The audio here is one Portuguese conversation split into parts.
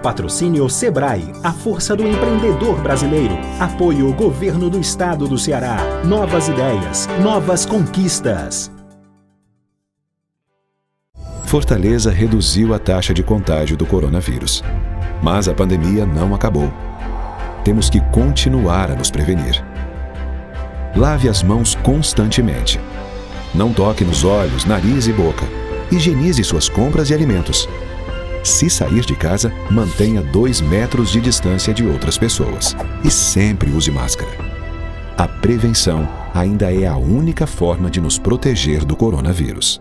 Patrocínio Sebrae, a força do empreendedor brasileiro. Apoio Governo do Estado do Ceará. Novas ideias, novas conquistas. Fortaleza reduziu a taxa de contágio do coronavírus. Mas a pandemia não acabou. Temos que continuar a nos prevenir. Lave as mãos constantemente. Não toque nos olhos, nariz e boca. Higienize suas compras e alimentos. Se sair de casa, mantenha 2 metros de distância de outras pessoas. E sempre use máscara. A prevenção ainda é a única forma de nos proteger do coronavírus.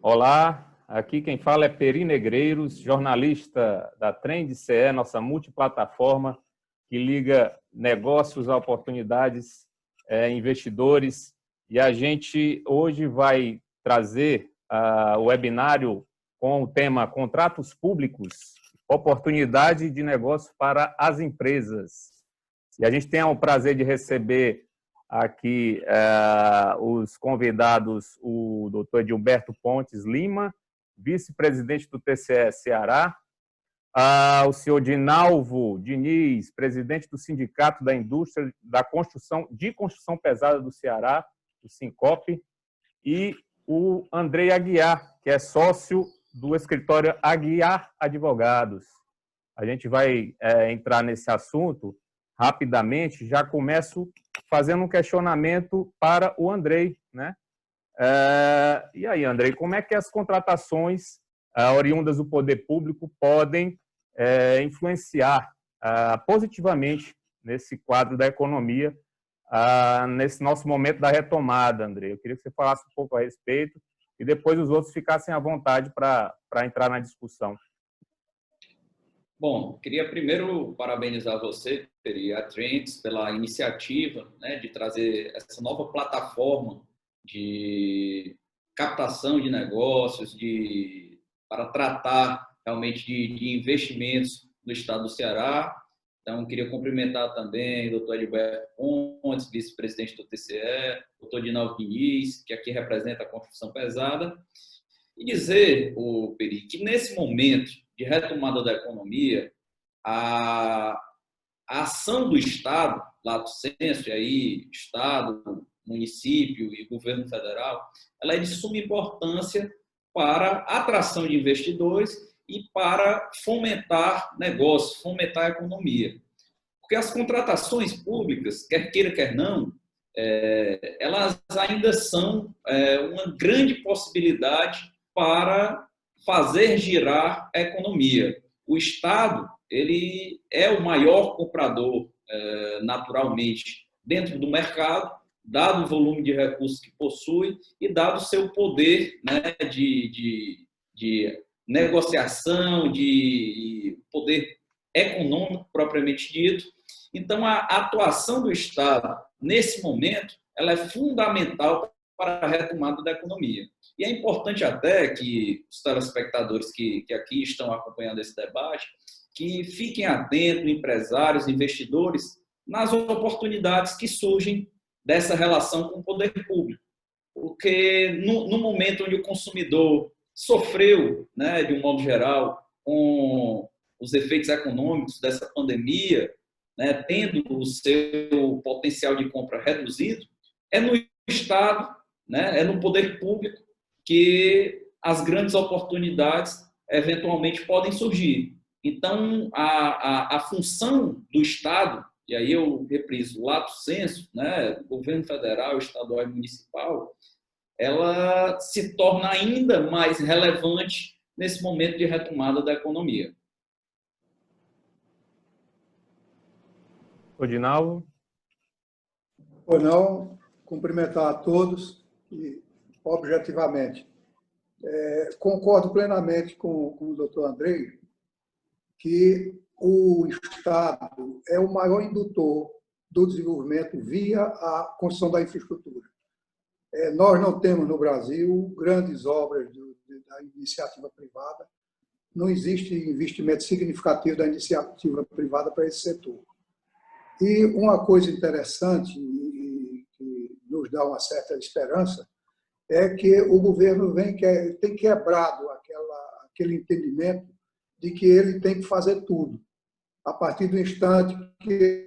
Olá, aqui quem fala é Peri Negreiros, jornalista da Trend CE, nossa multiplataforma que liga negócios a oportunidades, investidores. E a gente hoje vai trazer o webinário com o tema Contratos Públicos, oportunidade de negócio para as empresas. E a gente tem o prazer de receber aqui os convidados, o doutor Edilberto Pontes Lima, vice-presidente do TCE Ceará, o senhor Dinalvo Diniz, presidente do Sindicato da Indústria de Construção Pesada do Ceará, o Sincope, e o Andrei Aguiar, que é sócio do escritório Aguiar Advogados. A gente vai entrar nesse assunto rapidamente. Já começo fazendo um questionamento para o Andrei, né? E aí, Andrei, como é que as contratações oriundas do poder público podem influenciar positivamente nesse quadro da economia, nesse nosso momento da retomada, Andrei? Eu queria que você falasse um pouco a respeito e depois os outros ficassem à vontade para entrar na discussão. Bom, queria primeiro parabenizar você, Peri, a Trends, pela iniciativa, né, de trazer essa nova plataforma de captação de negócios, para tratar realmente de investimentos no estado do Ceará. Então, queria cumprimentar também o doutor Edilberto Pontes, vice-presidente do TCE, o doutor Dinalvo Diniz, que aqui representa a construção pesada, e dizer, Peri, que nesse momento de retomada da economia, a ação do Estado, lato sensu, e aí Estado, município e governo federal, ela é de suma importância para a atração de investidores e para fomentar negócios, fomentar a economia. Porque as contratações públicas, quer queira, quer não, elas ainda são uma grande possibilidade para fazer girar a economia. O Estado, ele é o maior comprador, naturalmente, dentro do mercado, dado o volume de recursos que possui e dado o seu poder, né, de negociação, de poder econômico propriamente dito. Então, a atuação do Estado, nesse momento, ela é fundamental para a retomada da economia. E é importante até que os telespectadores que aqui estão acompanhando esse debate, que fiquem atentos, empresários, investidores, nas oportunidades que surgem dessa relação com o poder público. Porque no momento onde o consumidor sofreu, né, de um modo geral, com os efeitos econômicos dessa pandemia, né, tendo o seu potencial de compra reduzido, é no Estado, né, é no poder público que as grandes oportunidades eventualmente podem surgir. Então, a função do Estado, e aí eu repriso, lato sensu, né, governo federal, estadual e municipal, ela se torna ainda mais relevante nesse momento de retomada da economia. O Dinalvo? Ou não, cumprimentar a todos e, objetivamente, concordo plenamente com o doutor Andrei que o Estado é o maior indutor do desenvolvimento via a construção da infraestrutura. Nós não temos no Brasil grandes obras da iniciativa privada, não existe investimento significativo da iniciativa privada para esse setor. E uma coisa interessante e que nos dá uma certa esperança é que o governo tem quebrado aquele entendimento de que ele tem que fazer tudo. A partir do instante que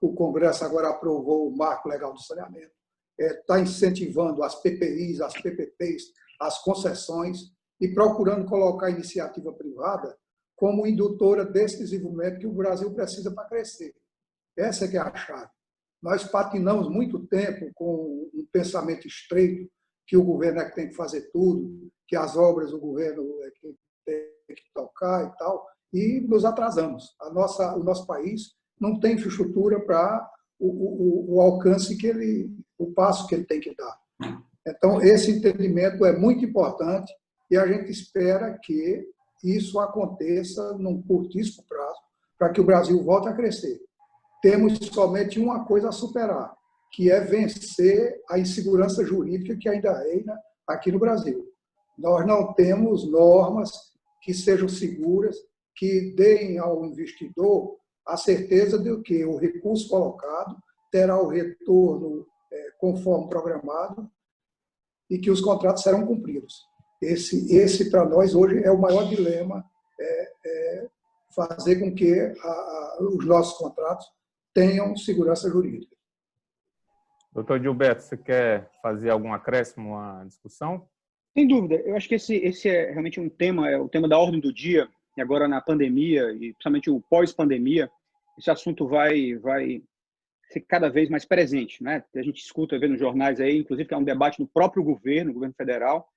o Congresso agora aprovou o Marco Legal do Saneamento, está incentivando as PPIs, as PPPs, as concessões e procurando colocar a iniciativa privada como indutora desse desenvolvimento que o Brasil precisa para crescer. Essa é que é a chave. Nós patinamos muito tempo com um pensamento estreito, que o governo é que tem que fazer tudo, que as obras o governo é que tem que tocar e tal, e nos atrasamos. O nosso país não tem infraestrutura para o alcance o passo que ele tem que dar. Então, esse entendimento é muito importante e a gente espera que isso aconteça num curtíssimo prazo para que o Brasil volte a crescer. Temos somente uma coisa a superar, que é vencer a insegurança jurídica que ainda reina aqui no Brasil. Nós não temos normas que sejam seguras, que deem ao investidor a certeza de que o recurso colocado terá o retorno conforme programado e que os contratos serão cumpridos. Esse para nós, hoje, é o maior dilema, fazer com que os nossos contratos tenham segurança jurídica. Doutor Gilberto, você quer fazer algum acréscimo à discussão? Sem dúvida. Eu acho que esse é realmente um tema, é o tema da ordem do dia, e agora na pandemia, e principalmente o pós-pandemia, esse assunto vai ser cada vez mais presente, né? A gente escuta, vê nos jornais aí, inclusive que é um debate no próprio governo, o governo federal,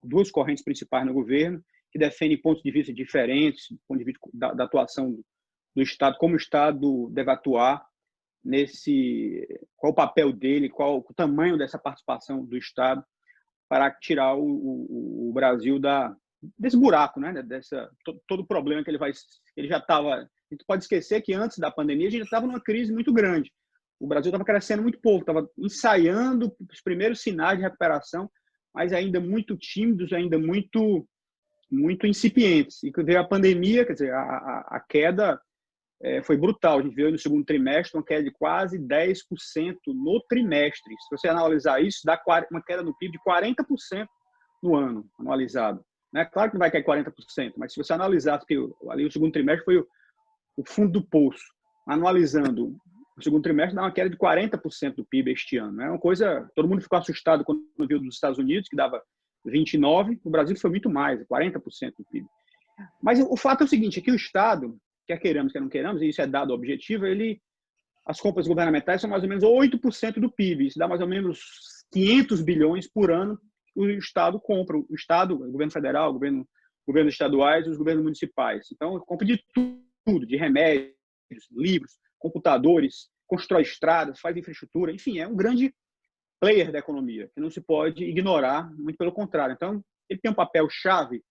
duas correntes principais no governo, que defendem pontos de vista diferentes, ponto de vista da atuação do Estado, como o Estado deve atuar qual o papel dele, qual o tamanho dessa participação do Estado para tirar o Brasil desse buraco, né? Todo o problema que ele já estava. A gente pode esquecer que antes da pandemia a gente estava numa crise muito grande. O Brasil estava crescendo muito pouco, estava ensaiando os primeiros sinais de recuperação, mas ainda muito tímidos, ainda muito incipientes. E quando veio a pandemia, quer dizer, a queda foi brutal. A gente viu no segundo trimestre uma queda de quase 10% no trimestre. Se você analisar isso, dá uma queda no PIB de 40% no ano anualizado. Claro que não vai cair 40%, mas se você analisar, porque ali o segundo trimestre foi o fundo do poço, anualizando o segundo trimestre, dá uma queda de 40% do PIB este ano. É uma coisa, todo mundo ficou assustado quando viu dos Estados Unidos, que dava 29%, no Brasil foi muito mais, 40% do PIB. Mas o fato é o seguinte, é que o Estado, quer queiramos, quer não queiramos, e isso é dado objetivo, as compras governamentais são mais ou menos 8% do PIB, isso dá mais ou menos 500 bilhões por ano o Estado compra, o Estado, o governo federal, governos estaduais e os governos municipais. Então, compra de tudo, de remédios, livros, computadores, constrói estradas, faz infraestrutura, enfim, é um grande player da economia, que não se pode ignorar, muito pelo contrário. Então, ele tem um papel-chave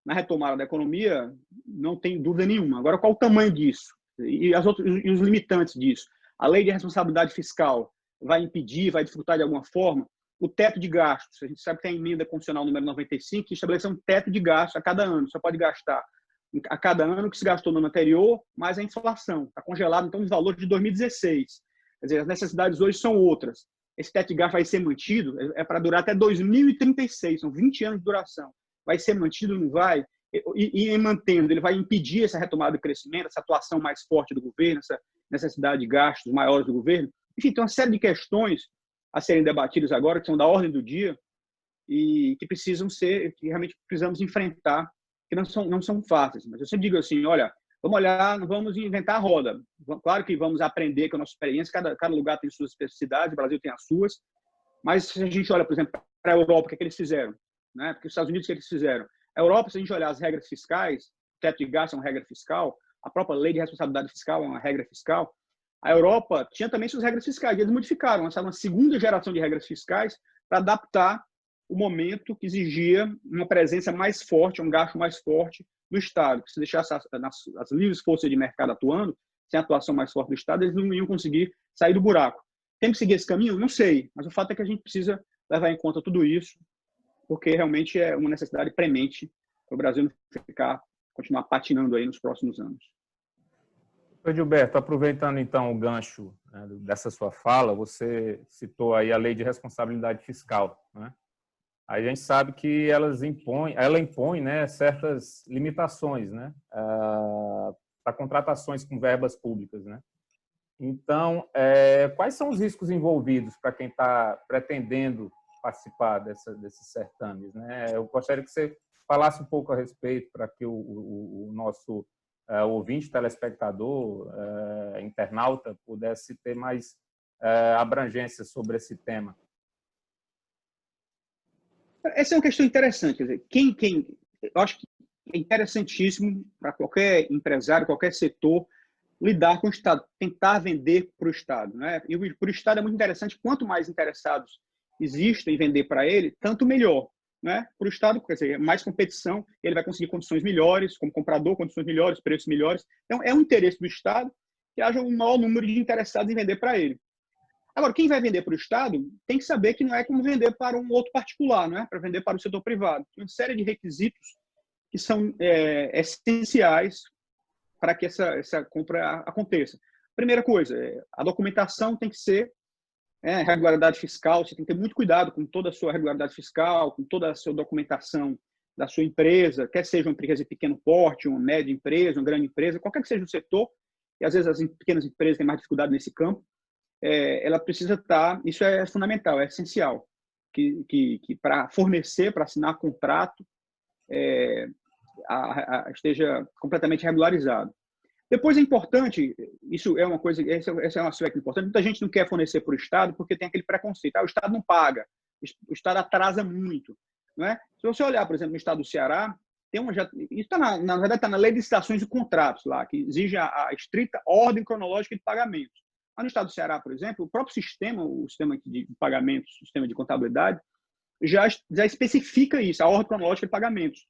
na retomada da economia, não tem dúvida nenhuma. Agora, qual o tamanho disso? E os limitantes disso? A lei de responsabilidade fiscal vai impedir, vai dificultar de alguma forma? O teto de gastos. A gente sabe que tem a emenda constitucional número 95, que estabelece um teto de gastos a cada ano. Só pode gastar a cada ano o que se gastou no ano anterior, mais a inflação. Está congelado, então, os valores de 2016. Quer dizer, as necessidades hoje são outras. Esse teto de gastos vai ser mantido, é para durar até 2036, são 20 anos de duração. Vai ser mantido, não vai? E mantendo, ele vai impedir essa retomada do crescimento, essa atuação mais forte do governo, essa necessidade de gastos maiores do governo. Enfim, tem uma série de questões a serem debatidas agora, que são da ordem do dia e que que realmente precisamos enfrentar, que não são fáceis. Mas eu sempre digo assim, olha, vamos olhar, não vamos inventar a roda. Claro que vamos aprender com a nossa experiência, cada lugar tem suas especificidades, o Brasil tem as suas, mas se a gente olha, por exemplo, para a Europa, o que é que eles fizeram? Né? Porque os Estados Unidos, o que eles fizeram? A Europa, se a gente olhar as regras fiscais, o teto de gastos é uma regra fiscal, a própria lei de responsabilidade fiscal é uma regra fiscal, a Europa tinha também suas regras fiscais, e eles modificaram, lançaram uma segunda geração de regras fiscais para adaptar o momento que exigia uma presença mais forte, um gasto mais forte do Estado. Se deixasse as livres forças de mercado atuando, sem a atuação mais forte do Estado, eles não iam conseguir sair do buraco. Tem que seguir esse caminho? Não sei, mas o fato é que a gente precisa levar em conta tudo isso, porque realmente é uma necessidade premente para o Brasil não continuar patinando aí nos próximos anos. Doutor Gilberto, aproveitando então o gancho, né, dessa sua fala, você citou aí a lei de responsabilidade fiscal, né? a gente sabe que ela impõe, né, certas limitações, né, para contratações com verbas públicas, né? Então, quais são os riscos envolvidos para quem está pretendendo participar desses certames, né? Eu gostaria que você falasse um pouco a respeito para que o nosso ouvinte, telespectador, internauta, pudesse ter mais abrangência sobre esse tema. Essa é uma questão interessante. Quer dizer, eu acho que é interessantíssimo para qualquer empresário, qualquer setor, lidar com o Estado, tentar vender para o Estado, né? E para o Estado é muito interessante, quanto mais interessados existem em vender para ele, tanto melhor, né? Para o Estado, quer dizer, mais competição, ele vai conseguir condições melhores, como comprador, condições melhores, preços melhores. Então, é um interesse do Estado que haja um maior número de interessados em vender para ele. Agora, quem vai vender para o Estado tem que saber que não é como vender para um outro particular, não é? Para vender para o setor privado. Tem uma série de requisitos que são essenciais para que essa compra aconteça. Primeira coisa, a documentação tem que ser regularidade fiscal, você tem que ter muito cuidado com toda a sua regularidade fiscal, com toda a sua documentação da sua empresa, quer seja uma empresa de pequeno porte, uma média empresa, uma grande empresa, qualquer que seja o setor, e às vezes as pequenas empresas têm mais dificuldade nesse campo, ela precisa estar, isso é fundamental, é essencial, que para fornecer, para assinar contrato, esteja completamente regularizado. Depois é importante, isso é uma coisa, esse é um aspecto importante, muita gente não quer fornecer para o Estado porque tem aquele preconceito, o Estado não paga, o Estado atrasa muito, não é? Se você olhar, por exemplo, no Estado do Ceará, isso na verdade está na Lei de Licitações e Contratos, lá, que exige a estrita ordem cronológica de pagamentos. Mas no Estado do Ceará, por exemplo, o próprio sistema, o sistema de pagamentos, o sistema de contabilidade, já especifica isso, a ordem cronológica de pagamentos.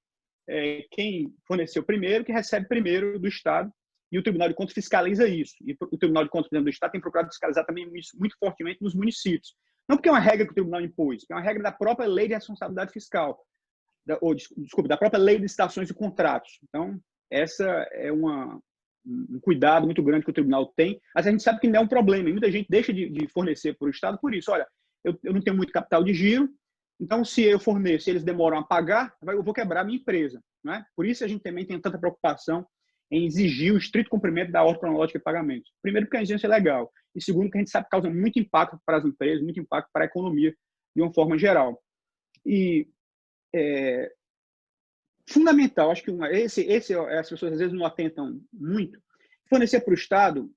Quem forneceu primeiro, que recebe primeiro do Estado, e o Tribunal de Contas fiscaliza isso. E o Tribunal de Contas, por exemplo, do Estado tem procurado fiscalizar também isso muito fortemente nos municípios. Não porque é uma regra que o Tribunal impôs, é uma regra da própria Lei de Responsabilidade Fiscal, da própria Lei de Licitações e Contratos. Então, essa é um cuidado muito grande que o Tribunal tem, mas a gente sabe que não é um problema, e muita gente deixa de fornecer para o Estado por isso. Olha, eu não tenho muito capital de giro, então se eu forneço, se eles demoram a pagar, eu vou quebrar a minha empresa, não é? Por isso a gente também tem tanta preocupação em exigir o estrito cumprimento da ordem cronológica de pagamentos. Primeiro, porque a exigência é legal. E segundo, que a gente sabe que causa muito impacto para as empresas, muito impacto para a economia, de uma forma geral. E fundamental, acho que as pessoas às vezes não atentam muito, fornecer para o Estado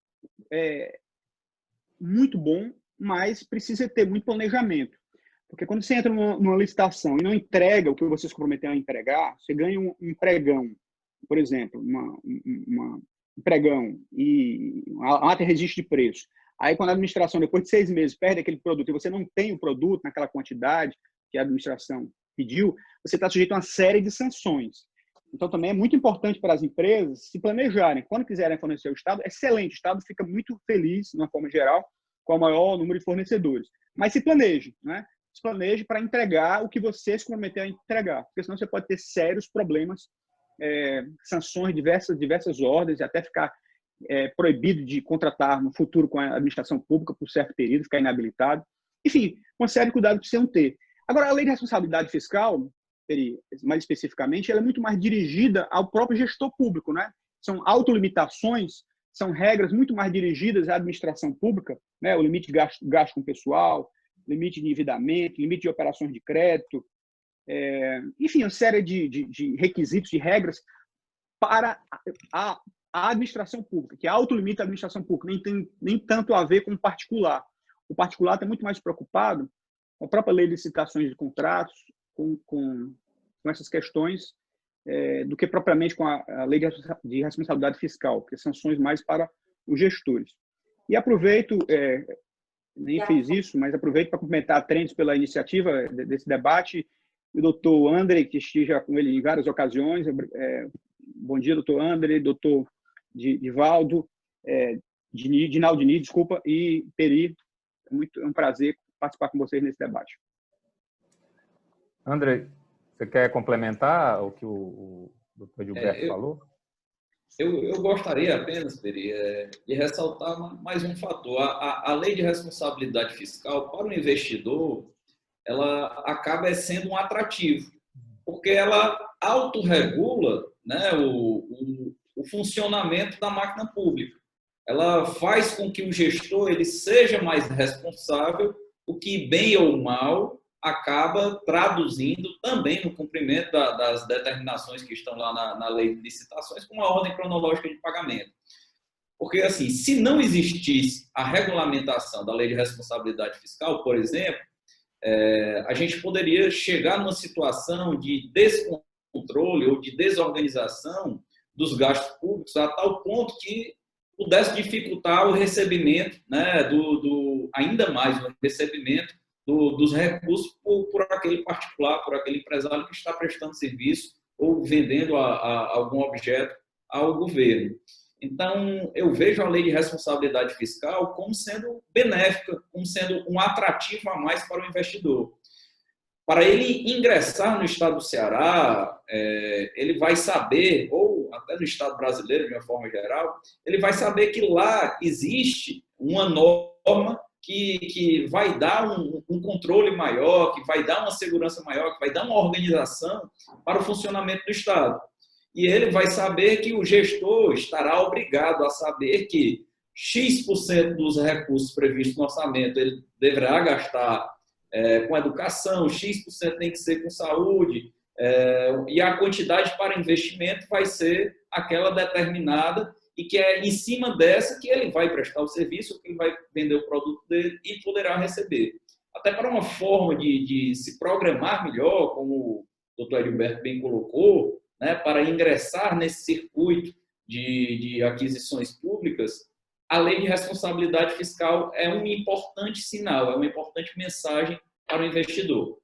é muito bom, mas precisa ter muito planejamento. Porque quando você entra numa licitação e não entrega o que você se comprometeu a entregar, você ganha um pregão, por exemplo, um pregão e uma ata de registro de preço. Aí, quando a administração, depois de 6 meses, perde aquele produto e você não tem o produto naquela quantidade que a administração pediu, você está sujeito a uma série de sanções. Então, também é muito importante para as empresas se planejarem. Quando quiserem fornecer ao Estado, excelente, o Estado fica muito feliz, de uma forma geral, com o maior número de fornecedores. Mas se planeje, né? Se planeje para entregar o que você se comprometeu a entregar, porque senão você pode ter sérios problemas, sanções, diversas ordens, e até ficar proibido de contratar no futuro com a administração pública por certo período, ficar inabilitado. Enfim, uma série de cuidados que precisam ter. Agora, a lei de responsabilidade fiscal, mais especificamente, ela é muito mais dirigida ao próprio gestor público, né? São autolimitações, são regras muito mais dirigidas à administração pública, né? O limite de gasto com pessoal, limite de endividamento, limite de operações de crédito, enfim, uma série de requisitos, de regras para a administração pública, que autolimita a administração pública, nem tanto a ver com o particular. O particular está muito mais preocupado com a própria lei de licitações de contratos, com essas questões, do que propriamente com a lei de responsabilidade fiscal, que são sanções mais para os gestores. E aproveito, nem fiz isso, mas aproveito para cumprimentar a Trends pela iniciativa desse debate, e o doutor André, que esteja com ele em várias ocasiões. Bom dia, doutor André, doutor Divaldo, Dinaldo Diniz, desculpa, e Peri. É um prazer participar com vocês nesse debate. André, você quer complementar o que o doutor Gilberto falou? Eu gostaria apenas, Peri, de ressaltar mais um fator. A lei de responsabilidade fiscal para o investidor, ela acaba sendo um atrativo, porque ela autorregula, né, o funcionamento da máquina pública. Ela faz com que o gestor ele seja mais responsável, o que, bem ou mal, acaba traduzindo também no cumprimento das determinações que estão lá na lei de licitações, com uma ordem cronológica de pagamento. Porque, assim, se não existisse a regulamentação da lei de responsabilidade fiscal, por exemplo, a gente poderia chegar numa situação de descontrole ou de desorganização dos gastos públicos a tal ponto que pudesse dificultar o recebimento, né, ainda mais o recebimento dos recursos por aquele particular, por aquele empresário que está prestando serviço ou vendendo algum objeto ao governo. Então, eu vejo a lei de responsabilidade fiscal como sendo benéfica, como sendo um atrativo a mais para o investidor. Para ele ingressar no estado do Ceará, ele vai saber, ou até no estado brasileiro de uma forma geral, ele vai saber que lá existe uma norma que vai dar um controle maior, que vai dar uma segurança maior, que vai dar uma organização para o funcionamento do estado. E ele vai saber que o gestor estará obrigado a saber que X% dos recursos previstos no orçamento ele deverá gastar com educação, X% tem que ser com saúde, e a quantidade para investimento vai ser aquela determinada e que é em cima dessa que ele vai prestar o serviço, que ele vai vender o produto dele e poderá receber. Até para uma forma de se programar melhor, como o doutor Edilberto bem colocou, né, para ingressar nesse circuito de aquisições públicas, a lei de responsabilidade fiscal é um importante sinal, é uma importante mensagem para o investidor.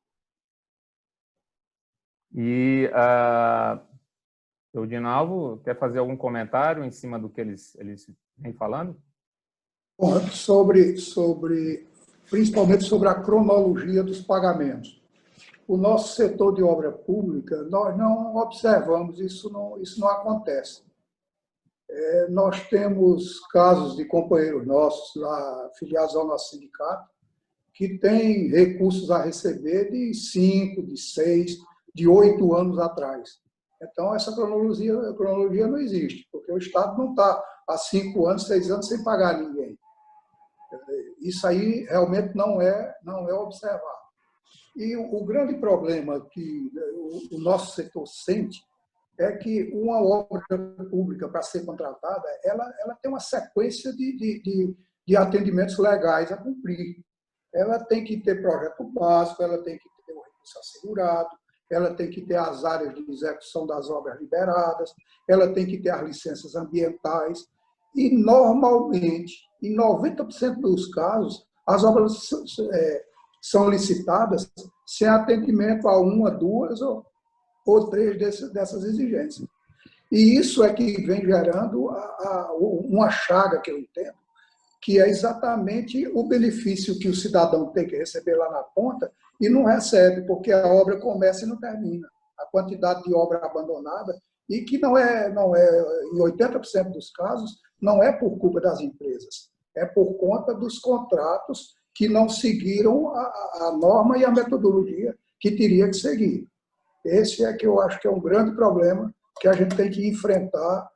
E o Dinalvo quer fazer algum comentário em cima do que eles vêm falando? Bom, principalmente sobre a cronologia dos pagamentos. O nosso setor de obra pública, nós não observamos, isso não acontece. Nós temos casos de companheiros nossos, lá, filiados ao nosso sindicato, que têm recursos a receber de 5, de 6, de 8 anos atrás. Então, essa cronologia não existe, porque o Estado não está há 5 anos, 6 anos sem pagar ninguém. Isso aí realmente não é observado. E o grande problema que o nosso setor sente é que uma obra pública, para ser contratada, ela tem uma sequência de atendimentos legais a cumprir. Ela tem que ter projeto básico, ela tem que ter o recurso assegurado, ela tem que ter as áreas de execução das obras liberadas, ela tem que ter as licenças ambientais. E, normalmente, em 90% dos casos, as obras são licitadas sem atendimento a 1, 2 ou 3 dessas exigências. E isso é que vem gerando uma chaga, que eu entendo, que é exatamente o benefício que o cidadão tem que receber lá na ponta e não recebe, porque a obra começa e não termina. A quantidade de obra abandonada, e que não é em 80% dos casos, não é por culpa das empresas, é por conta dos contratos que não seguiram a norma e a metodologia que teria que seguir. Esse é que eu acho que é um grande problema que a gente tem que enfrentar,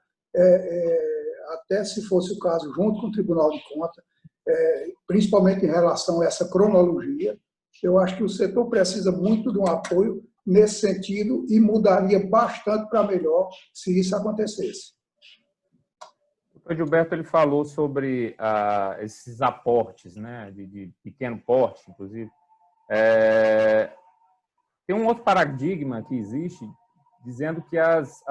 até se fosse o caso, junto com o Tribunal de Contas, principalmente em relação a essa cronologia. Eu acho que o setor precisa muito de um apoio nesse sentido e mudaria bastante para melhor se isso acontecesse. O Gilberto ele falou sobre esses aportes, né, de pequeno porte, inclusive. Tem um outro paradigma que existe, dizendo que as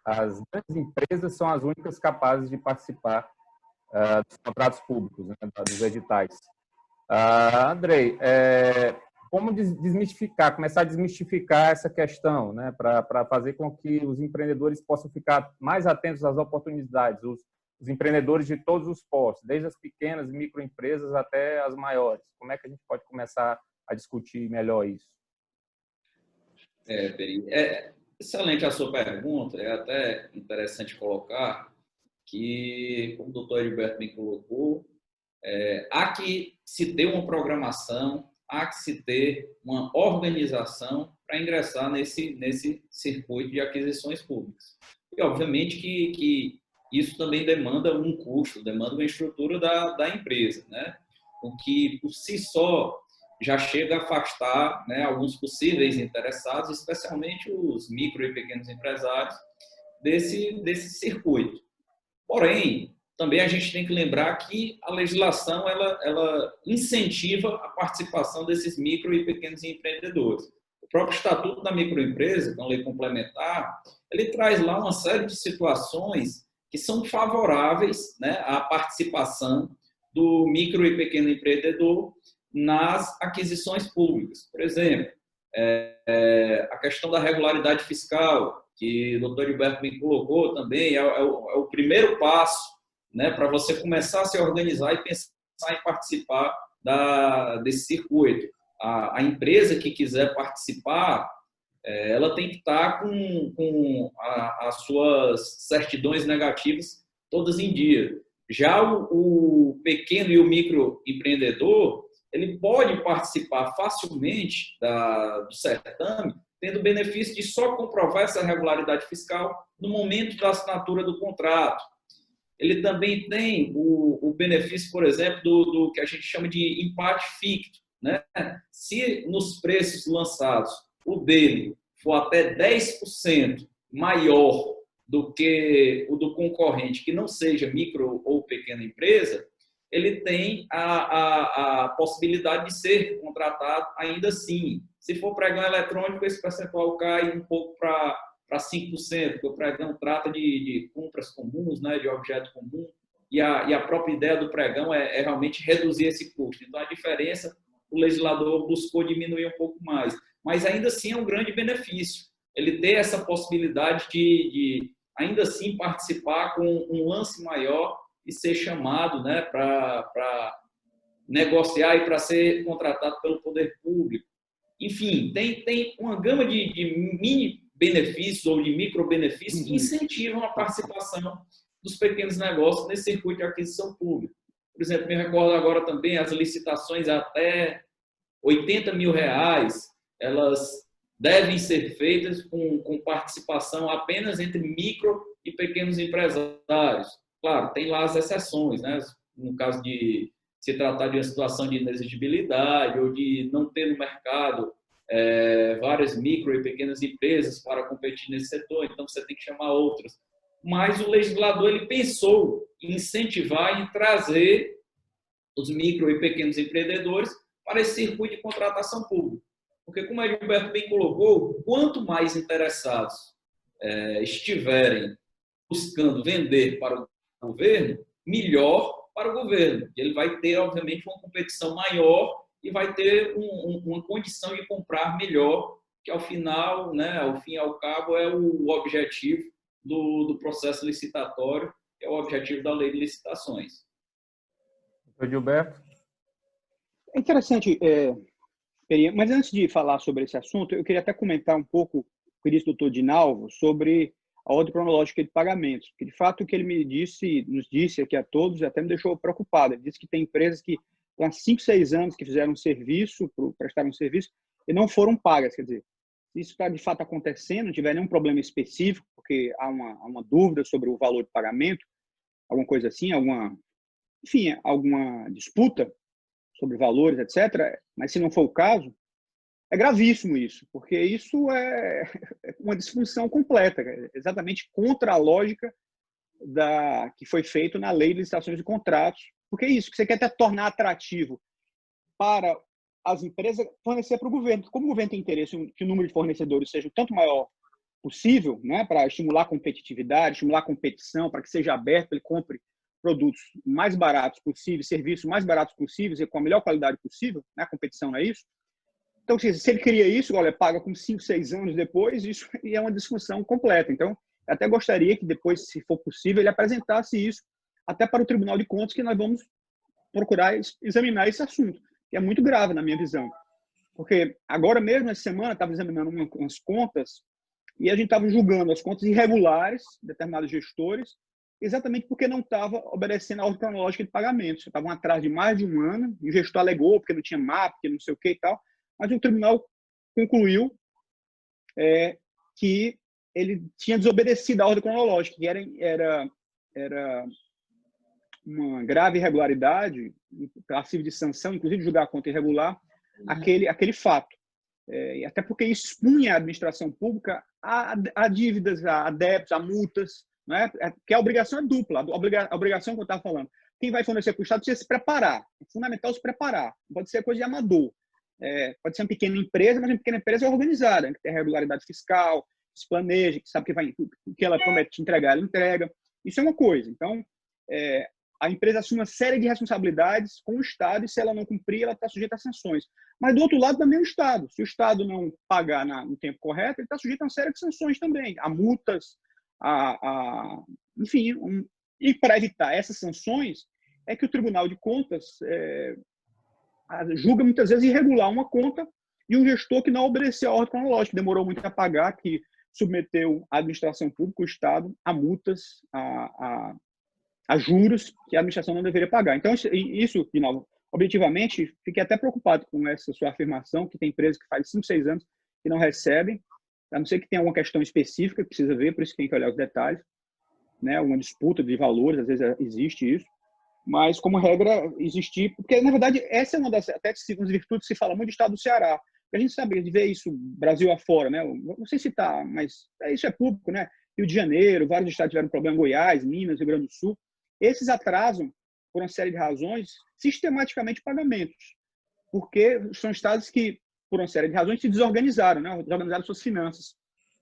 grandes empresas são as únicas capazes de participar dos contratos públicos, né, dos editais. Andrei, como começar a desmistificar essa questão, né, para fazer com que os empreendedores possam ficar mais atentos às oportunidades, os empreendedores de todos os portos, desde as pequenas e microempresas até as maiores. Como é que a gente pode começar a discutir melhor isso? Peri, excelente a sua pergunta. É até interessante colocar que, como o doutor Edilberto bem colocou, há que se ter uma programação, há que se ter uma organização para ingressar nesse circuito de aquisições públicas. E, obviamente, que isso também demanda um custo, demanda uma estrutura da empresa, né? O que, por si só, já chega a afastar, né, alguns possíveis interessados, especialmente os micro e pequenos empresários, desse circuito. Porém, também a gente tem que lembrar que a legislação ela incentiva a participação desses micro e pequenos empreendedores. O próprio Estatuto da Microempresa, que é uma lei complementar, ele traz lá uma série de situações que são favoráveis, né, à participação do micro e pequeno empreendedor nas aquisições públicas. Por exemplo, a questão da regularidade fiscal, que o doutor Gilberto me colocou também, é o primeiro passo, né, para você começar a se organizar e pensar em participar desse circuito. A empresa que quiser participar, ela tem que estar com as suas certidões negativas todas em dia. Já o pequeno e o microempreendedor, ele pode participar facilmente do certame, tendo o benefício de só comprovar essa regularidade fiscal no momento da assinatura do contrato. Ele também tem o benefício, por exemplo, do que a gente chama de empate ficto, né? Se nos preços lançados o dele for até 10% maior do que o do concorrente, que não seja micro ou pequena empresa, ele tem a possibilidade de ser contratado ainda assim. Se for pregão eletrônico, esse percentual cai um pouco para 5%, porque o pregão trata de compras comuns, né, de objeto comum, e a própria ideia do pregão é realmente reduzir esse custo. Então, a diferença, o legislador buscou diminuir um pouco mais. Mas, ainda assim, é um grande benefício. Ele ter essa possibilidade de ainda assim, participar com um lance maior e ser chamado, né, para negociar e para ser contratado pelo poder público. Enfim, tem uma gama de mini benefícios ou de micro benefícios que incentivam a participação dos pequenos negócios nesse circuito de aquisição pública. Por exemplo, me recordo agora também as licitações até R$80 mil, elas devem ser feitas com participação apenas entre micro e pequenos empresários. Claro, tem lá as exceções, né? No caso de se tratar de uma situação de inexigibilidade ou de não ter no mercado várias micro e pequenas empresas para competir nesse setor, então você tem que chamar outras. Mas o legislador ele pensou em incentivar e trazer os micro e pequenos empreendedores para esse circuito de contratação pública. Porque, como o Gilberto bem colocou, quanto mais interessados estiverem buscando vender para o governo, melhor para o governo. Ele vai ter, obviamente, uma competição maior e vai ter uma condição de comprar melhor, que ao final, né, ao fim e ao cabo, é o objetivo do processo licitatório, que é o objetivo da lei de licitações. Doutor Gilberto? É interessante, mas antes de falar sobre esse assunto, eu queria até comentar um pouco, por isso, doutor Dinalvo, sobre a ordem cronológica de pagamentos. Porque, de fato, o que ele nos disse aqui a todos, até me deixou preocupado. Ele disse que tem empresas que há 5, 6 anos que fizeram um serviço, prestaram um serviço, e não foram pagas. Quer dizer, se isso está de fato acontecendo, não tiver nenhum problema específico, porque há uma dúvida sobre o valor de pagamento, alguma coisa assim, alguma disputa sobre valores, etc. Mas se não for o caso, é gravíssimo isso, porque isso é uma disfunção completa, exatamente contra a lógica que foi feito na lei de licitações de contratos. Porque é isso, que você quer até tornar atrativo para as empresas fornecer para o governo. Como o governo tem interesse em que o número de fornecedores seja o tanto maior possível, né, para estimular a competitividade, estimular a competição, para que seja aberto, ele compre produtos mais baratos possíveis, serviços mais baratos possíveis e com a melhor qualidade possível, né, a competição não é isso? Então, se ele cria isso, olha, paga com 5, 6 anos depois, isso é uma disfunção completa. Então, eu até gostaria que depois, se for possível, ele apresentasse isso até para o Tribunal de Contas, que nós vamos procurar examinar esse assunto, que é muito grave na minha visão. Porque agora mesmo, essa semana, estava examinando umas contas e a gente estava julgando as contas irregulares de determinados gestores exatamente porque não estava obedecendo a ordem cronológica de pagamentos. Estavam atrás de mais de um ano, e o gestor alegou porque não tinha mapa, porque não sei o que e tal, mas o tribunal concluiu que ele tinha desobedecido a ordem cronológica, que era uma grave irregularidade, passivo de sanção, inclusive julgar a conta irregular, aquele fato. Até porque expunha a administração pública a dívidas, a débitos, a multas, né? Que a obrigação é dupla. A obrigação que eu estava falando. Quem vai fornecer para o Estado precisa se preparar. É fundamental se preparar. Não pode ser coisa de amador. Pode ser uma pequena empresa, mas uma pequena empresa é organizada, que tem regularidade fiscal, que se planeja, que sabe que ela promete te entregar, ela entrega. Isso é uma coisa. Então, a empresa assume uma série de responsabilidades com o Estado e, se ela não cumprir, ela está sujeita a sanções. Mas, do outro lado, também o Estado. Se o Estado não pagar no tempo correto, ele está sujeito a uma série de sanções também, a multas, enfim. E, para evitar essas sanções, é que o Tribunal de Contas julga, muitas vezes, irregular uma conta de um gestor que não obedeceu a ordem cronológica, demorou muito a pagar, que submeteu a administração pública, o Estado, a multas, a juros que a administração não deveria pagar. Então, isso, de novo, objetivamente, fiquei até preocupado com essa sua afirmação, que tem empresas que fazem 5, 6 anos que não recebem, a não ser que tenha alguma questão específica que precisa ver, por isso que tem que olhar os detalhes, né? Uma disputa de valores, às vezes existe isso, mas, como regra, existir, porque, na verdade, essa é uma das, até segundo virtudes, se fala muito do Estado do Ceará. A gente sabe de ver isso Brasil afora, né? Não sei citar, mas isso é público, né? Rio de Janeiro, vários estados tiveram problema, Goiás, Minas, Rio Grande do Sul. Esses atrasam, por uma série de razões, sistematicamente pagamentos, porque são estados que, por uma série de razões, se desorganizaram, né? Desorganizaram suas finanças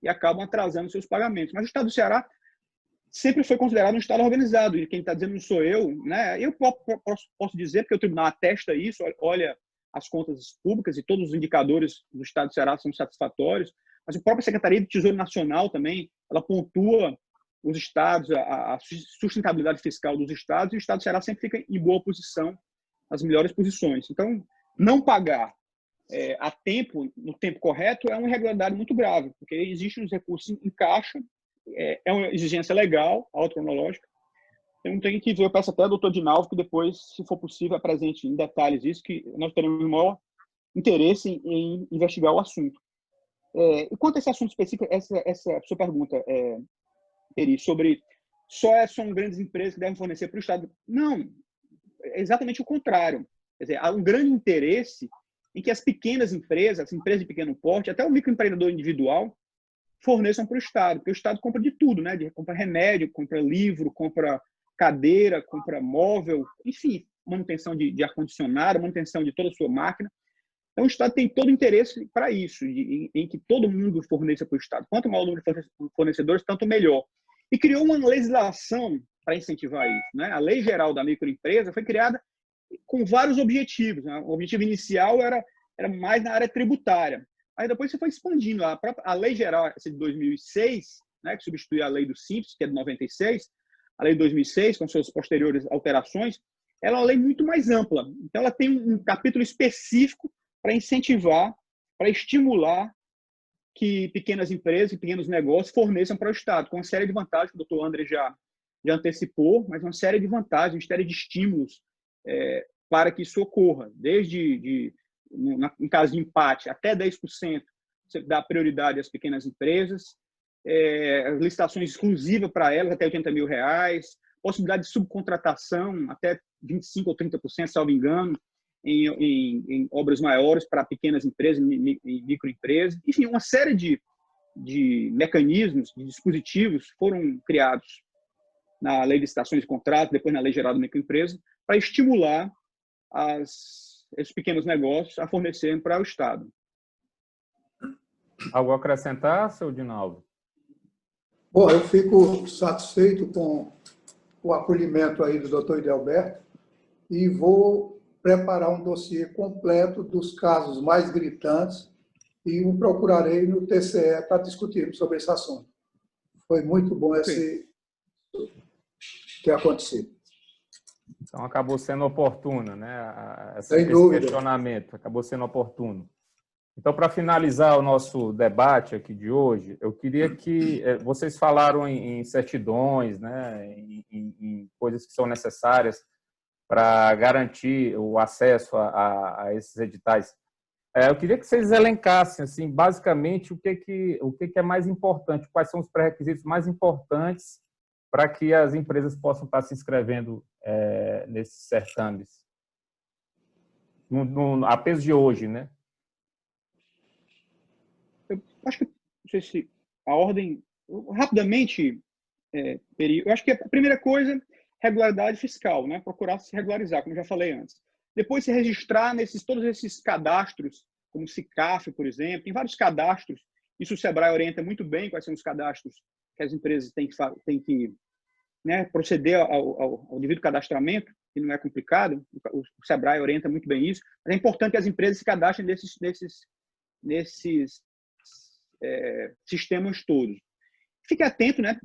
e acabam atrasando seus pagamentos. Mas o Estado do Ceará sempre foi considerado um Estado organizado, e quem está dizendo não sou eu, né? Eu posso dizer, porque o tribunal atesta isso, olha as contas públicas e todos os indicadores do Estado do Ceará são satisfatórios, mas a própria Secretaria do Tesouro Nacional também, ela pontua os estados, a sustentabilidade fiscal dos estados, e o Estado do Ceará sempre fica em boa posição, nas melhores posições. Então, não pagar a tempo, no tempo correto, é uma irregularidade muito grave, porque existem os recursos em caixa, é uma exigência legal, autocronológica. Então, tem que ver, eu peço até ao doutor Dinalvo que depois, se for possível, apresente em detalhes isso, que nós teremos o maior interesse em investigar o assunto. E quanto a esse assunto específico, essa sua pergunta, Eri, sobre são grandes empresas que devem fornecer para o Estado. Não, é exatamente o contrário. Quer dizer, há um grande interesse em que as pequenas empresas, as empresas de pequeno porte, até o microempreendedor individual, forneçam para o Estado, porque o Estado compra de tudo, né? Compra remédio, compra livro, compra cadeira, compra móvel, enfim, manutenção de ar-condicionado, manutenção de toda a sua máquina. Então, o Estado tem todo o interesse para isso, em que todo mundo forneça para o Estado. Quanto maior o número de fornecedores, tanto melhor. E criou uma legislação para incentivar isso, né? A Lei Geral da Microempresa foi criada com vários objetivos, né? O objetivo inicial era mais na área tributária. Aí depois você foi expandindo. A Lei Geral de 2006, né, que substitui a Lei do Simples, que é de 96, a Lei de 2006, com suas posteriores alterações, ela é uma lei muito mais ampla. Então, ela tem um capítulo específico para incentivar, para estimular que pequenas empresas e pequenos negócios forneçam para o Estado, com uma série de vantagens que o doutor André já antecipou, mas uma série de vantagens, uma série de estímulos para que isso ocorra, desde em caso de empate, até 10%, você dá prioridade às pequenas empresas, licitações exclusivas para elas, até R$80 mil, possibilidade de subcontratação, até 25% ou 30%, salvo engano, em obras maiores para pequenas empresas e microempresas. Enfim, uma série de mecanismos, de dispositivos foram criados na Lei de Licitações e Contratos, depois na Lei Geral da Microempresa, para estimular esses pequenos negócios a fornecerem para o Estado. Algo a acrescentar, seu Dinaldo? Bom, eu fico satisfeito com o acolhimento aí do doutor Idelberto e vou preparar um dossiê completo dos casos mais gritantes e o procurarei no TCE para discutirmos sobre esse assunto. Foi muito bom esse que aconteceu. Então, acabou sendo oportuno, né? Sem dúvida. Questionamento acabou sendo oportuno. Então, para finalizar o nosso debate aqui de hoje, eu queria que vocês falaram em certidões, né, em coisas que são necessárias para garantir o acesso a esses editais. Eu queria que vocês elencassem, assim, basicamente, o que é mais importante, quais são os pré-requisitos mais importantes para que as empresas possam estar se inscrevendo nesses certames, a peso de hoje, né? Eu acho que, não sei se a ordem, rapidamente, eu acho que a primeira coisa, regularidade fiscal, né? Procurar se regularizar, como eu já falei antes. Depois se registrar todos esses cadastros, como o SICAF, por exemplo, tem vários cadastros, isso o Sebrae orienta muito bem quais são os cadastros que as empresas têm que né, proceder ao devido cadastramento, que não é complicado, o Sebrae orienta muito bem isso, mas é importante que as empresas se cadastrem nesses sistemas todos. Fique atento, né?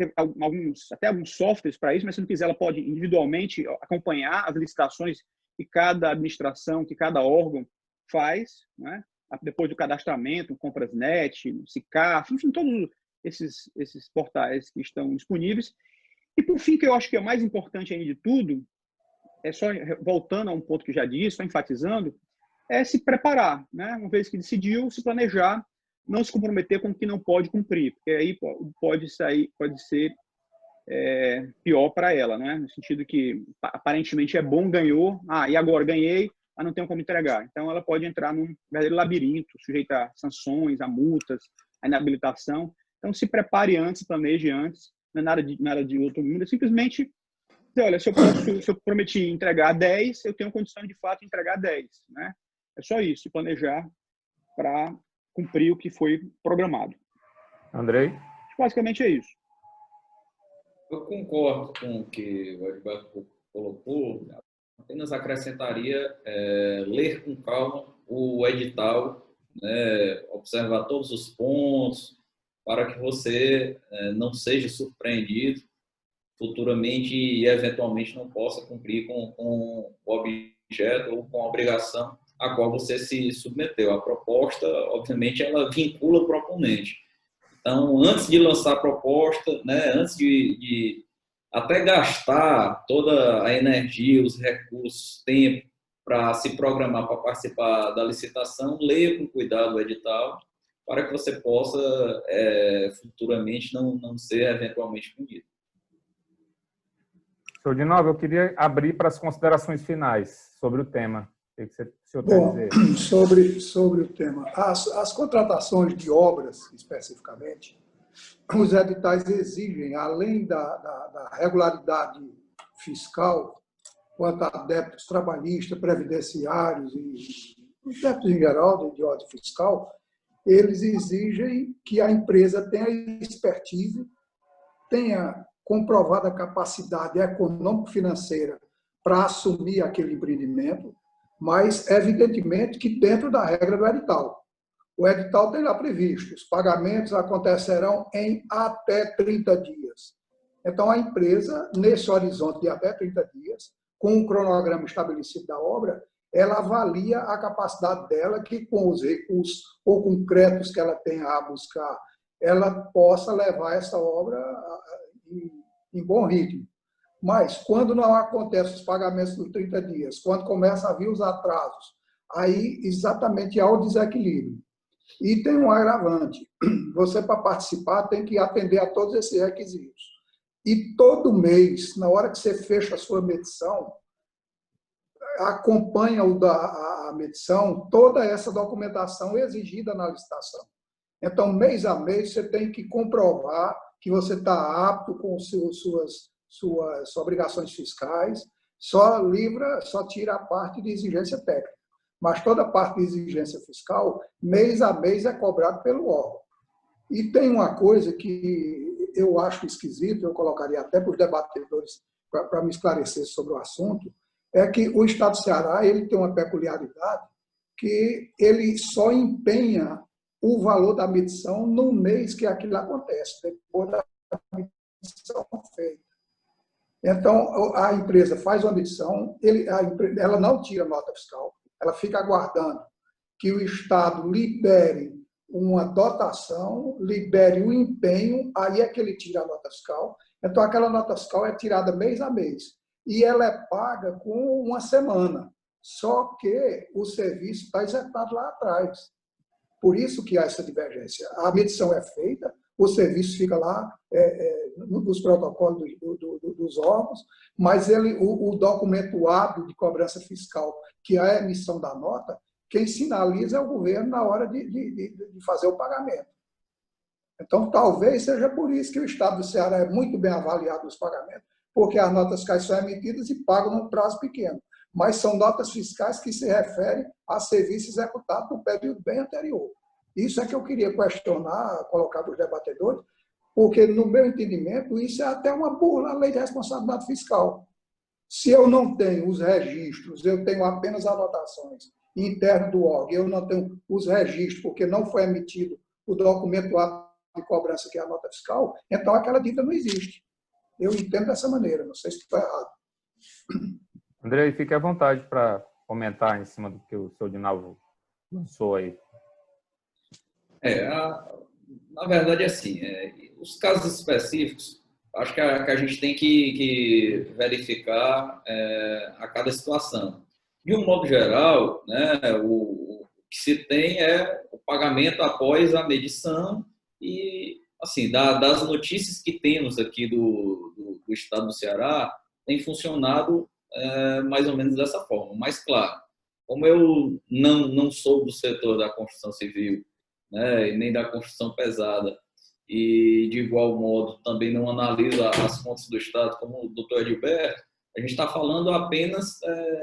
Até alguns softwares para isso, mas se não quiser, ela pode individualmente acompanhar as licitações que cada administração, que cada órgão faz, né? Depois do cadastramento, Comprasnet, SICAF, enfim, todos esses portais que estão disponíveis. E, por fim, que eu acho que é mais importante ainda de tudo, só voltando a um ponto que eu já disse, só enfatizando, é se preparar, né? Uma vez que decidiu, se planejar, não se comprometer com o que não pode cumprir, porque aí pode ser pior para ela, né? No sentido que aparentemente é bom, ganhou, e agora ganhei, mas não tenho como entregar. Então ela pode entrar num verdadeiro labirinto, sujeito a sanções, a multas, a inabilitação. Então se prepare antes, planeje antes, não é nada de outro mundo, é simplesmente dizer, olha, se eu prometi entregar 10, eu tenho condição de fato de entregar 10, né? É só isso, planejar para cumprir o que foi programado. Andrei? Basicamente é isso. Eu concordo com o que o Edilberto colocou, apenas acrescentaria ler com calma o edital, né, observar todos os pontos, para que você não seja surpreendido futuramente e eventualmente não possa cumprir com o objeto ou com a obrigação a qual você se submeteu. A proposta, obviamente, ela vincula o proponente. Então, antes de lançar a proposta, né, antes de até gastar toda a energia, os recursos, tempo para se programar para participar da licitação, leia com cuidado o edital para que você possa futuramente não ser eventualmente punido. Senhor de Nova, eu queria abrir para as considerações finais sobre o tema. O que o senhor Bom, quer dizer? sobre o tema, as contratações de obras, especificamente, os editais exigem, além da regularidade fiscal, quanto a débitos trabalhistas, previdenciários e os débitos em geral, de ordem fiscal, eles exigem que a empresa tenha expertise, tenha comprovada capacidade econômico-financeira para assumir aquele empreendimento, mas, evidentemente, que dentro da regra do edital. O edital tem lá previsto, os pagamentos acontecerão em até 30 dias. Então, a empresa, nesse horizonte de até 30 dias, com o cronograma estabelecido da obra, ela avalia a capacidade dela que, com os recursos ou com créditos que ela tenha a buscar, ela possa levar essa obra em bom ritmo. Mas, quando não acontecem os pagamentos dos 30 dias, quando começa a vir os atrasos, aí exatamente há o desequilíbrio. E tem um agravante. Você, para participar, tem que atender a todos esses requisitos. E todo mês, na hora que você fecha a sua medição, acompanha a medição toda essa documentação exigida na licitação. Então, mês a mês, você tem que comprovar que você está apto com suas obrigações fiscais, só tira a parte de exigência técnica. Mas toda a parte de exigência fiscal, mês a mês, é cobrado pelo órgão. E tem uma coisa que eu acho esquisito, eu colocaria até para os debatedores para me esclarecer sobre o assunto, é que o Estado do Ceará ele tem uma peculiaridade que ele só empenha o valor da medição no mês que aquilo acontece, depois da medição feita. Então, a empresa faz uma medição, ela não tira nota fiscal, ela fica aguardando que o Estado libere uma dotação, libere o empenho, aí é que ele tira a nota fiscal. Então, aquela nota fiscal é tirada mês a mês. E ela é paga com uma semana. Só que o serviço está executado lá atrás. Por isso que há essa divergência. A medição é feita, o serviço fica lá nos protocolos dos órgãos, mas o documento hábil de cobrança fiscal, que é a emissão da nota, quem sinaliza é o governo na hora de fazer o pagamento. Então, talvez seja por isso que o Estado do Ceará é muito bem avaliado nos pagamentos, porque as notas fiscais são emitidas e pagam num prazo pequeno. Mas são notas fiscais que se referem a serviços executados no período bem anterior. Isso é que eu queria questionar, colocar para os debatedores, porque, no meu entendimento, isso é até uma burla à lei de responsabilidade fiscal. Se eu não tenho os registros, eu tenho apenas anotações internas do órgão, eu não tenho os registros, porque não foi emitido o documento de cobrança, que é a nota fiscal, então aquela dívida não existe. Eu entendo dessa maneira, não sei se estou errado. Andrei, fique à vontade para comentar em cima do que o senhor Dinalvo lançou aí. Na verdade, assim, os casos específicos, acho que a gente tem que verificar a cada situação. De um modo geral, né, o que se tem é o pagamento após a medição e, assim, das notícias que temos aqui do Estado do Ceará, tem funcionado mais ou menos dessa forma. Mas, claro, como eu não sou do setor da construção civil, né, e nem da construção pesada, e, de igual modo, também não analiso as contas do Estado como o doutor Edilberto, a gente está falando apenas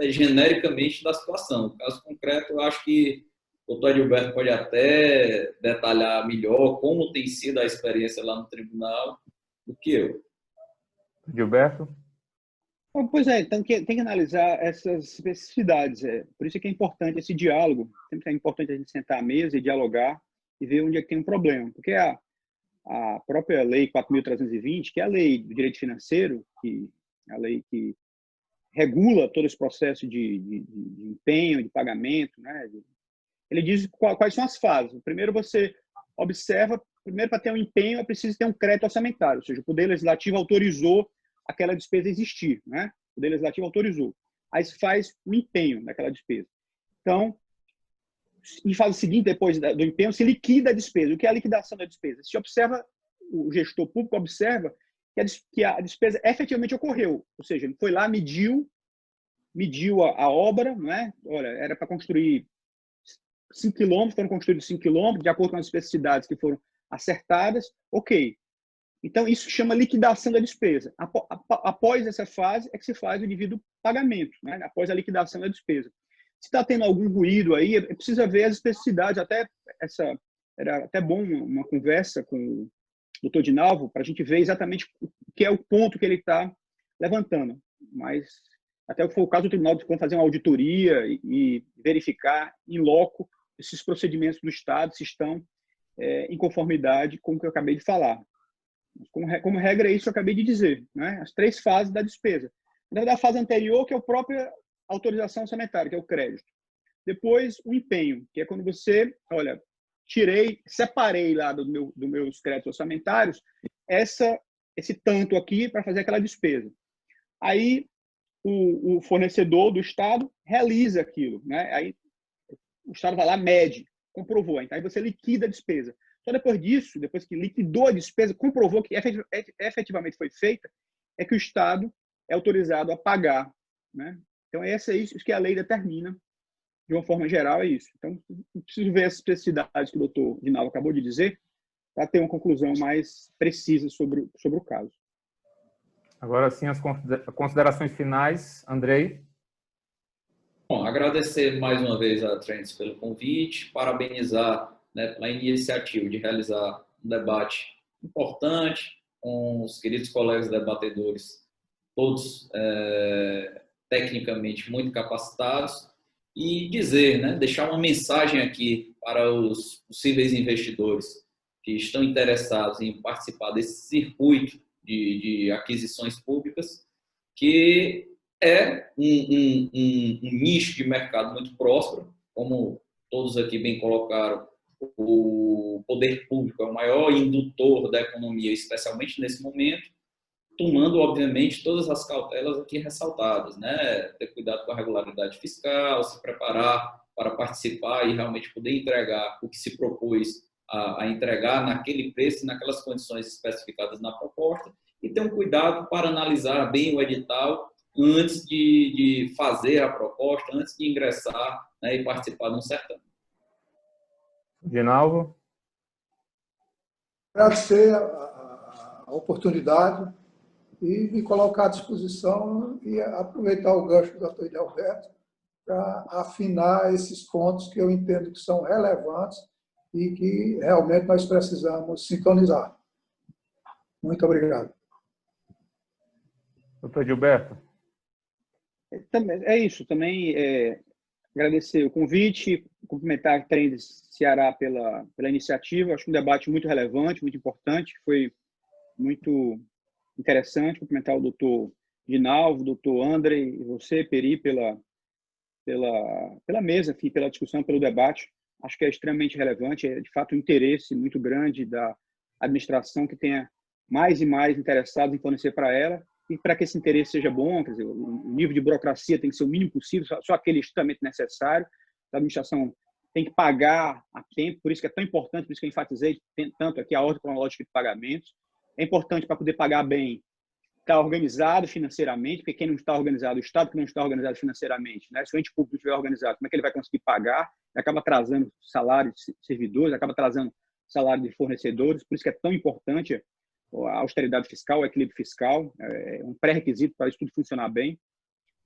genericamente da situação. No caso concreto, eu acho que o doutor Edilberto pode até detalhar melhor como tem sido a experiência lá no tribunal do que eu. Edilberto? Pois é, então tem que analisar essas especificidades. Por isso é que é importante esse diálogo. Sempre é importante a gente sentar à mesa e dialogar e ver onde é que tem um problema. Porque a própria Lei 4.320, que é a lei do direito financeiro, que é a lei que regula todo esse processo de empenho, de pagamento, né? Ele diz quais são as fases. Primeiro, você observa, para ter um empenho, é preciso ter um crédito orçamentário, ou seja, o Poder Legislativo autorizou aquela despesa existir, né? O Poder Legislativo autorizou. Aí se faz o empenho daquela despesa. Então, em fase seguinte, depois do empenho, se liquida a despesa. O que é a liquidação da despesa? Se observa, o gestor público observa que a despesa efetivamente ocorreu, ou seja, ele foi lá, mediu a obra, não é? Olha, era para construir 5 quilômetros, foram construídos 5 quilômetros, de acordo com as especificidades que foram acertadas, ok. Então, isso chama liquidação da despesa. Após essa fase, é que se faz o devido pagamento, né? Após a liquidação da despesa. Se está tendo algum ruído aí, precisa ver as especificidades. Era até bom uma conversa com o doutor Dinalvo, para a gente ver exatamente o que é o ponto que ele está levantando. Mas, até foi o caso do tribunal de fazer uma auditoria e verificar em loco esses procedimentos do Estado, se estão em conformidade com o que eu acabei de falar. Como regra, é isso que eu acabei de dizer, né? As 3 fases da despesa. Da fase anterior, que é a própria autorização orçamentária, que é o crédito. Depois, o empenho, que é quando você, olha, separei lá dos meus créditos orçamentários esse tanto aqui para fazer aquela despesa. Aí, o fornecedor do Estado realiza aquilo, né? Aí, o Estado vai lá, mede, comprovou. Então, aí você liquida a despesa. Só depois disso, depois que liquidou a despesa, comprovou que efetivamente foi feita, é que o Estado é autorizado a pagar, né? Então, isso que a lei determina, de uma forma geral, é isso. Então, preciso ver as especificidades que o doutor Dinalvo acabou de dizer, para ter uma conclusão mais precisa sobre o caso. Agora sim, as considerações finais. Andrei? Bom, agradecer mais uma vez a Trends pelo convite, parabenizar, né, pela iniciativa de realizar um debate importante com os queridos colegas debatedores, todos tecnicamente muito capacitados, e dizer, né, deixar uma mensagem aqui para os possíveis investidores que estão interessados em participar desse circuito de aquisições públicas, que é um nicho de mercado muito próspero, como todos aqui bem colocaram, o poder público é o maior indutor da economia, especialmente nesse momento, tomando, obviamente, todas as cautelas aqui ressaltadas, né? Ter cuidado com a regularidade fiscal, se preparar para participar e realmente poder entregar o que se propôs a entregar naquele preço, naquelas condições especificadas na proposta, e ter um cuidado para analisar bem o edital antes de fazer a proposta, antes de ingressar, né, e participar de um certame. Ginalvo? Agradecer a oportunidade e me colocar à disposição e aproveitar o gancho do Dr. Idalberto para afinar esses pontos que eu entendo que são relevantes e que realmente nós precisamos sintonizar. Muito obrigado. Dr. Gilberto? É isso, também agradecer o convite, cumprimentar a Trends Ceará pela iniciativa. Acho que um debate muito relevante, muito importante, foi muito interessante. Cumprimentar o doutor Ginalvo, o doutor André e você, Peri, pela mesa, enfim, pela discussão, pelo debate. Acho que é extremamente relevante, é de fato um interesse muito grande da administração que tenha mais e mais interessados em fornecer para ela, e para que esse interesse seja bom, quer dizer, o nível de burocracia tem que ser o mínimo possível, só aquele estritamente necessário. A administração tem que pagar a tempo, por isso que é tão importante, por isso que eu enfatizei tanto aqui a ordem cronológica de pagamentos. É importante para poder pagar bem, estar organizado financeiramente, porque quem não está organizado, o Estado que não está organizado financeiramente, né? Se o ente público não estiver organizado, como é que ele vai conseguir pagar? Acaba atrasando salário de servidores, acaba atrasando salário de fornecedores, por isso que é tão importante a austeridade fiscal, o equilíbrio fiscal, é um pré-requisito para isso tudo funcionar bem.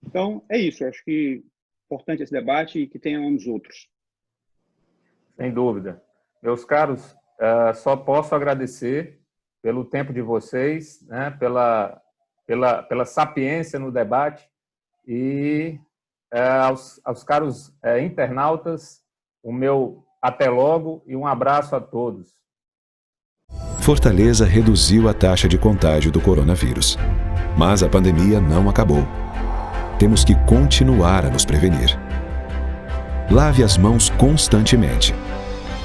Então, é isso, eu acho que é importante esse debate e que tenhamos outros. Sem dúvida. Meus caros, só posso agradecer pelo tempo de vocês, né, pela sapiência no debate e aos caros internautas, o meu até logo e um abraço a todos. Fortaleza reduziu a taxa de contágio do coronavírus. Mas a pandemia não acabou. Temos que continuar a nos prevenir. Lave as mãos constantemente.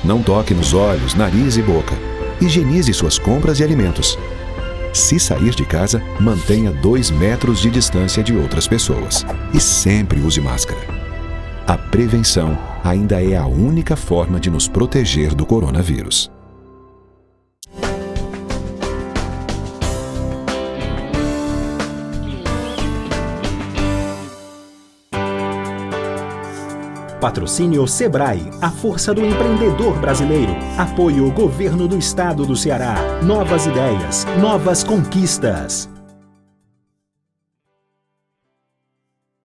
Não toque nos olhos, nariz e boca. Higienize suas compras e alimentos. Se sair de casa, mantenha 2 metros de distância de outras pessoas. E sempre use máscara. A prevenção ainda é a única forma de nos proteger do coronavírus. Patrocínio Sebrae, a força do empreendedor brasileiro. Apoio Governo do Estado do Ceará. Novas ideias, novas conquistas.